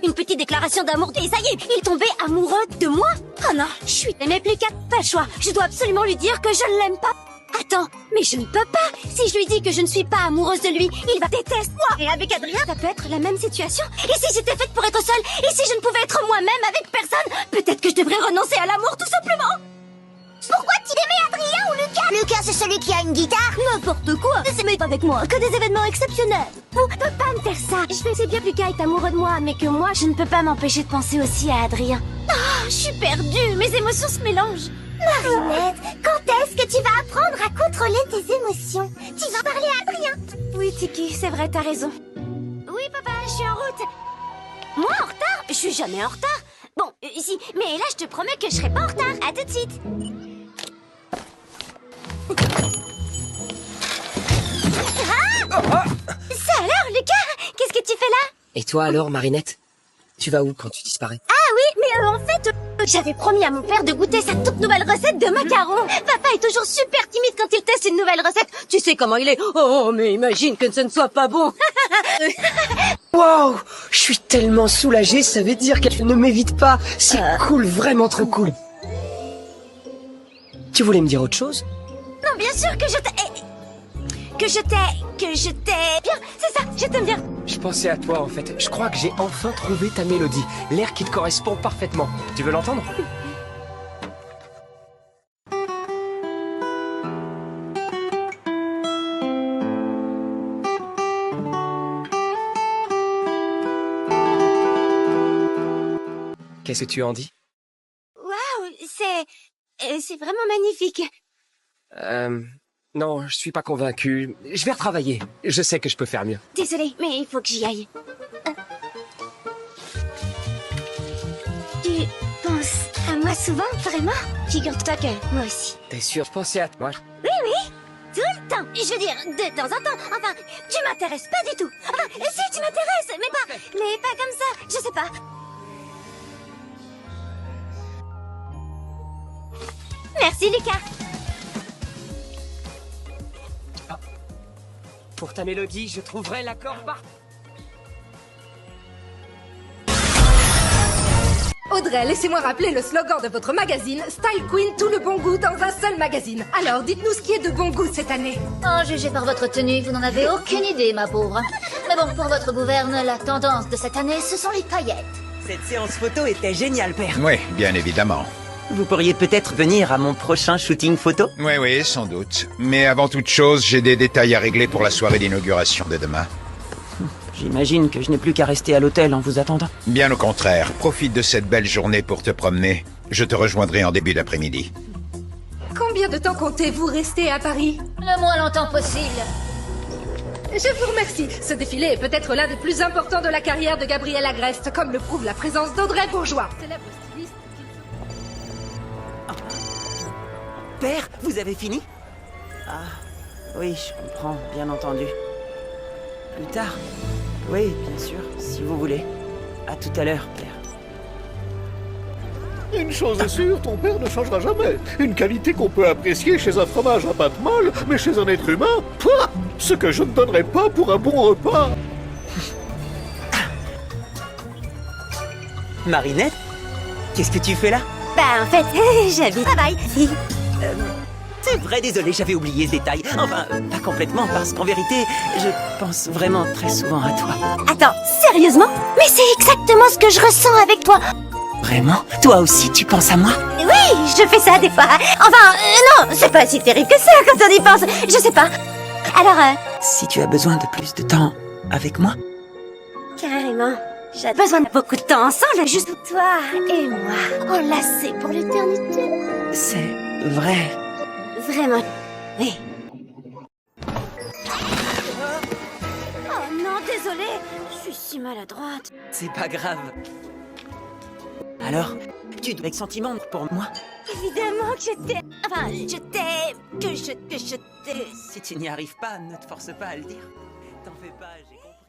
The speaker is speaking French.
Une petite déclaration d'amour et ça y est, il est tombé amoureux de moi. Oh non, je suis... Mais plus qu'à pas le choix. Je dois absolument lui dire que je ne l'aime pas. Attends, mais je ne peux pas. Si je lui dis que je ne suis pas amoureuse de lui, il va détester moi. Et avec Adrien, ça peut être la même situation. Et si j'étais faite pour être seule, et si je ne pouvais être moi-même avec personne, peut-être que je devrais renoncer à l'amour tout simplement. Pourquoi tu aimais Adrien ou Lucas? Lucas, c'est celui qui a une guitare. N'importe quoi. Ne s'aimer avec moi, que des événements exceptionnels. On peut pas me faire ça. Je sais bien que Lucas est amoureux de moi, mais que moi, je ne peux pas m'empêcher de penser aussi à Adrien. Ah, je suis perdue. Mes émotions se mélangent. Marinette, quand est-ce que tu vas apprendre à contrôler tes émotions? Tu vas parler à Adrien. Oui, Tiki, c'est vrai, t'as raison. Oui, papa, je suis en route. Moi, en retard? Je suis jamais en retard. Bon, si, mais là, je te promets que je serai pas en retard. À tout de suite. Ça alors, Lucas? Qu'est-ce que tu fais là? Et toi alors, Marinette? Tu vas où quand tu disparais? Ah oui, mais en fait, j'avais promis à mon père de goûter sa toute nouvelle recette de macarons. Papa est toujours super timide quand il teste une nouvelle recette. Tu sais comment il est. Oh, mais imagine que ce ne soit pas bon. Wow! Je suis tellement soulagé, ça veut dire qu'elle ne m'évite pas. C'est cool, vraiment trop cool. Tu voulais me dire autre chose? Non, bien sûr que je t'ai... Bien, c'est ça, je t'aime bien. Je pensais à toi en fait. Je crois que j'ai enfin trouvé ta mélodie. L'air qui te correspond parfaitement. Tu veux l'entendre? Qu'est-ce que tu en dis? Waouh, c'est vraiment magnifique. Non, je suis pas convaincu. Je vais retravailler. Je sais que je peux faire mieux. Désolée, mais il faut que j'y aille. Tu penses à moi souvent, vraiment? Figure-toi que moi aussi. T'es sûr? Je pensais à toi. Oui, oui, tout le temps. Je veux dire, de temps en temps. Enfin, tu m'intéresses pas du tout. Enfin, si, tu m'intéresses, mais pas comme ça. Je sais pas. Merci, Lucas. Pour ta mélodie, je trouverai l'accord parfait. Audrey, laissez-moi rappeler le slogan de votre magazine Style Queen, tout le bon goût dans un seul magazine. Alors, dites-nous ce qui est de bon goût cette année. Oh, jugé par votre tenue, vous n'en avez aucune idée, ma pauvre. Mais bon, pour votre gouverne, la tendance de cette année, ce sont les paillettes. Cette séance photo était géniale, père. Oui, bien évidemment. Vous pourriez peut-être venir à mon prochain shooting photo? Oui, sans doute. Mais avant toute chose, j'ai des détails à régler pour la soirée d'inauguration de demain. J'imagine que je n'ai plus qu'à rester à l'hôtel en vous attendant. Bien au contraire, profite de cette belle journée pour te promener. Je te rejoindrai en début d'après-midi. Combien de temps comptez-vous rester à Paris? Le moins longtemps possible. Je vous remercie. Ce défilé est peut-être l'un des plus importants de la carrière de Gabrielle Agreste, comme le prouve la présence d'Audrey Bourgeois. Célèbre styliste. Père, vous avez fini? Ah, oui, je comprends, bien entendu. Plus tard? Oui, bien sûr, si vous voulez. À tout à l'heure, père. Une chose est sûre, ton père ne changera jamais. Une qualité qu'on peut apprécier chez un fromage à pâte molle, mais chez un être humain, pouah, ce que je ne donnerais pas pour un bon repas. Marinette? Qu'est-ce que tu fais là? Bah, en fait, j'habite à Bye. C'est vrai, désolé, j'avais oublié ce détail. Enfin, pas complètement, parce qu'en vérité, je pense vraiment très souvent à toi. Attends, sérieusement? Mais c'est exactement ce que je ressens avec toi. Vraiment? Toi aussi, tu penses à moi? Oui, je fais ça des fois. Enfin, non, c'est pas si terrible que ça quand on y pense. Je sais pas. Alors, Si tu as besoin de plus de temps avec moi? carrément. J'ai besoin de beaucoup de temps ensemble, juste toi et moi, enlacés pour l'éternité. C'est vrai. Vraiment. Oui. Oh non, désolée. Je suis si maladroite. C'est pas grave. Alors, tu as des sentiments pour moi? Évidemment que je t'aime. Enfin, je t'aime. Que je t'aime. Si tu n'y arrives pas, ne te force pas à le dire. T'en fais pas, j'ai compris.